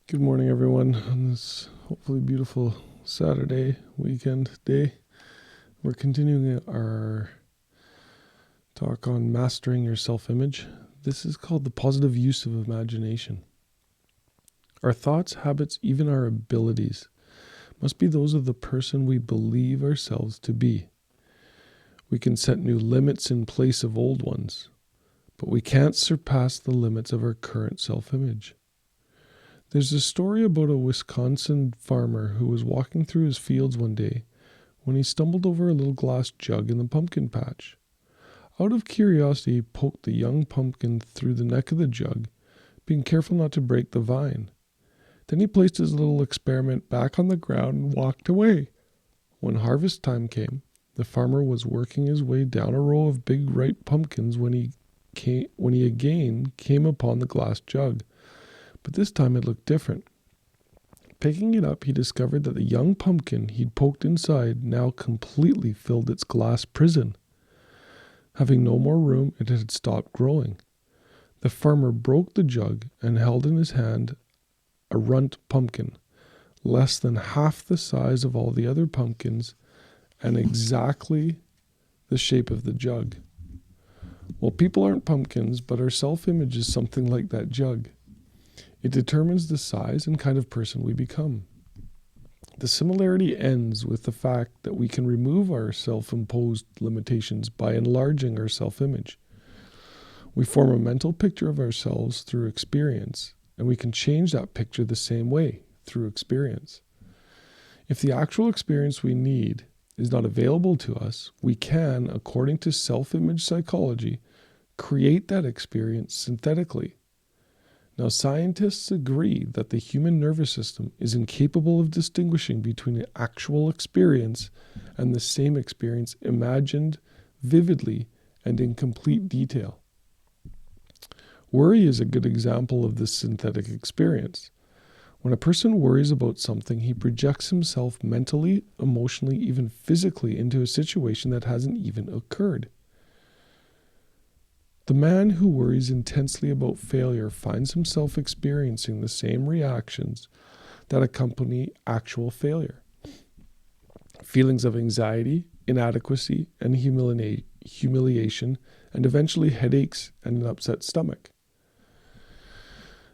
Good morning, everyone, on this hopefully beautiful Saturday weekend day. We're continuing our talk on mastering your self-image. This is called the positive use of imagination. Our thoughts, habits, even our abilities must be those of the person we believe ourselves to be. We can set new limits in place of old ones, but we can't surpass the limits of our current self-image. There's a story about a Wisconsin farmer who was walking through his fields one day when he stumbled over a little glass jug in the pumpkin patch. Out of curiosity, he poked the young pumpkin through the neck of the jug, being careful not to break the vine. Then he placed his little experiment back on the ground and walked away. When harvest time came, the farmer was working his way down a row of big ripe pumpkins when he again came upon the glass jug. But this time it looked different. Picking it up, he discovered that the young pumpkin he'd poked inside now completely filled its glass prison. Having no more room, it had stopped growing. The farmer broke the jug and held in his hand a runt pumpkin, less than half the size of all the other pumpkins and exactly the shape of the jug. Well, people aren't pumpkins, but our self-image is something like that jug. It determines the size and kind of person we become. The similarity ends with the fact that we can remove our self-imposed limitations by enlarging our self-image. We form a mental picture of ourselves through experience, and we can change that picture the same way, through experience. If the actual experience we need is not available to us, we can, according to self-image psychology, create that experience synthetically. Now, scientists agree that the human nervous system is incapable of distinguishing between an actual experience and the same experience imagined vividly and in complete detail. Worry is a good example of this synthetic experience. When a person worries about something, he projects himself mentally, emotionally, even physically into a situation that hasn't even occurred. The man who worries intensely about failure finds himself experiencing the same reactions that accompany actual failure. Feelings of anxiety, inadequacy, and humiliation, and eventually headaches and an upset stomach.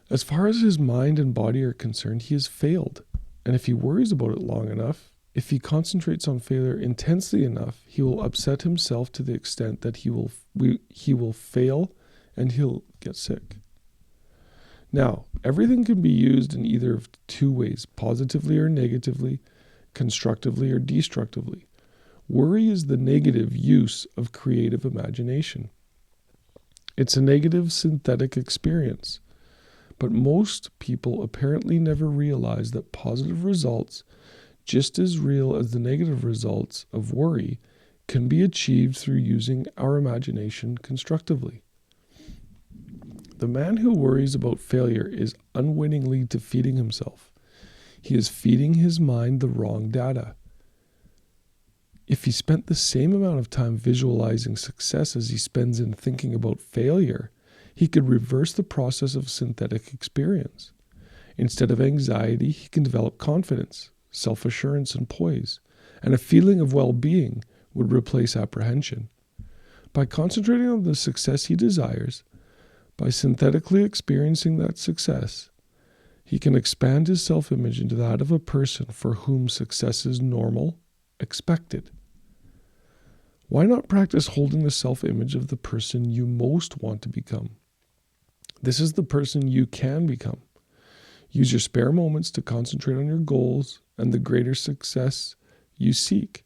As far as his mind and body are concerned, he has failed. And if he worries about it long enough, if he concentrates on failure intensely enough, he will upset himself to the extent that he will fail and he'll get sick. Now, everything can be used in either of two ways, positively or negatively, constructively or destructively. Worry is the negative use of creative imagination. It's a negative synthetic experience. But most people apparently never realize that positive results, just as real as the negative results of worry, can be achieved through using our imagination constructively. The man who worries about failure is unwittingly defeating himself. He is feeding his mind the wrong data. If he spent the same amount of time visualizing success as he spends in thinking about failure, he could reverse the process of synthetic experience. Instead of anxiety, he can develop confidence, self-assurance, and poise, and a feeling of well-being would replace apprehension. By concentrating on the success he desires, by synthetically experiencing that success, he can expand his self-image into that of a person for whom success is normal, expected. Why not practice holding the self-image of the person you most want to become? This is the person you can become. Use your spare moments to concentrate on your goals and the greater success you seek.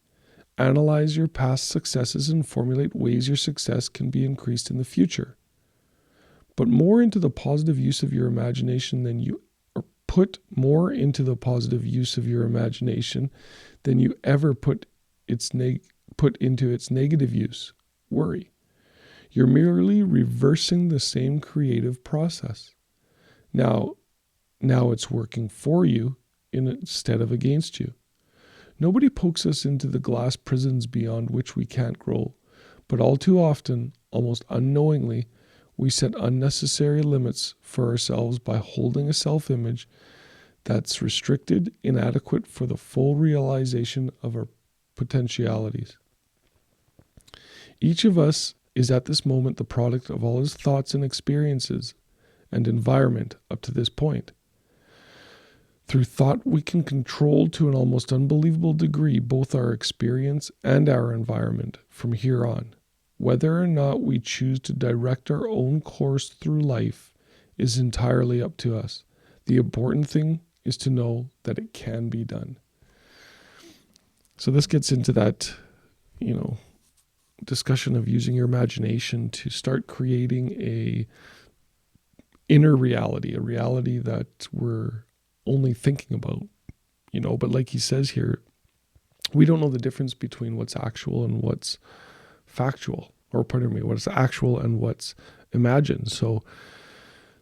Analyze your past successes and formulate ways your success can be increased in the future. Put more into the positive use of your imagination than you ever put into its negative use, worry. You're merely reversing the same creative process. Now it's working for you instead of against you. Nobody pokes us into the glass prisons beyond which we can't grow, but all too often, almost unknowingly, we set unnecessary limits for ourselves by holding a self-image that's restricted, inadequate for the full realization of our potentialities. Each of us is at this moment the product of all his thoughts and experiences and environment up to this point. Through thought, we can control to an almost unbelievable degree both our experience and our environment from here on. Whether or not we choose to direct our own course through life is entirely up to us. The important thing is to know that it can be done. So this gets into that, discussion of using your imagination to start creating a inner reality, a reality that we're only thinking about, but like he says here, we don't know the difference between what's actual and what's factual, what's actual and what's imagined. So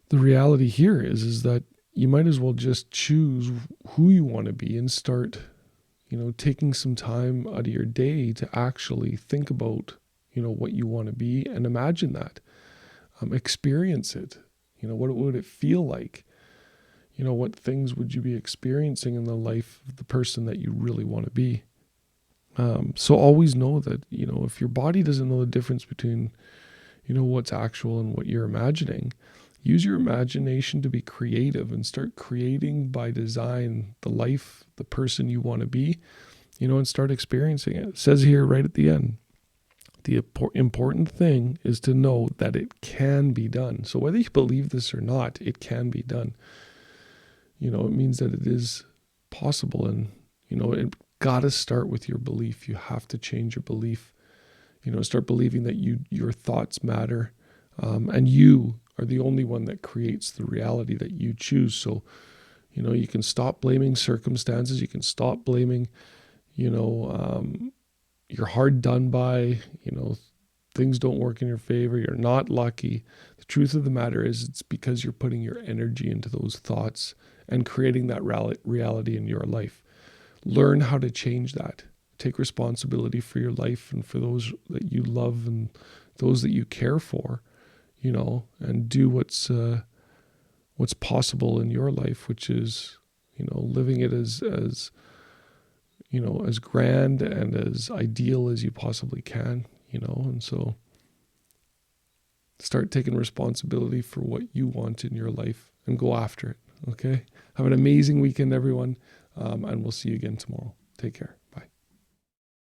the reality here is that you might as well just choose who you want to be and start, taking some time out of your day to actually think about, what you want to be and imagine that, experience it. What would it feel like? What things would you be experiencing in the life of the person that you really want to be? So always know that, if your body doesn't know the difference between, what's actual and what you're imagining, use your imagination to be creative and start creating by design the life, the person you want to be, and start experiencing it. It says here right at the end, the important thing is to know that it can be done. So whether you believe this or not, it can be done. It means that it is possible, and, it got to start with your belief. You have to change your belief, start believing that your thoughts matter, and you are the only one that creates the reality that you choose. So, you can stop blaming circumstances. You can stop blaming, you're hard done by, things don't work in your favor. You're not lucky. The truth of the matter is it's because you're putting your energy into those thoughts and creating that reality in your life. Learn how to change that. Take responsibility for your life and for those that you love and those that you care for, and do what's possible in your life, which is, living it as grand and as ideal as you possibly can, and so start taking responsibility for what you want in your life and go after it. Okay. Have an amazing weekend, everyone. And we'll see you again tomorrow. Take care.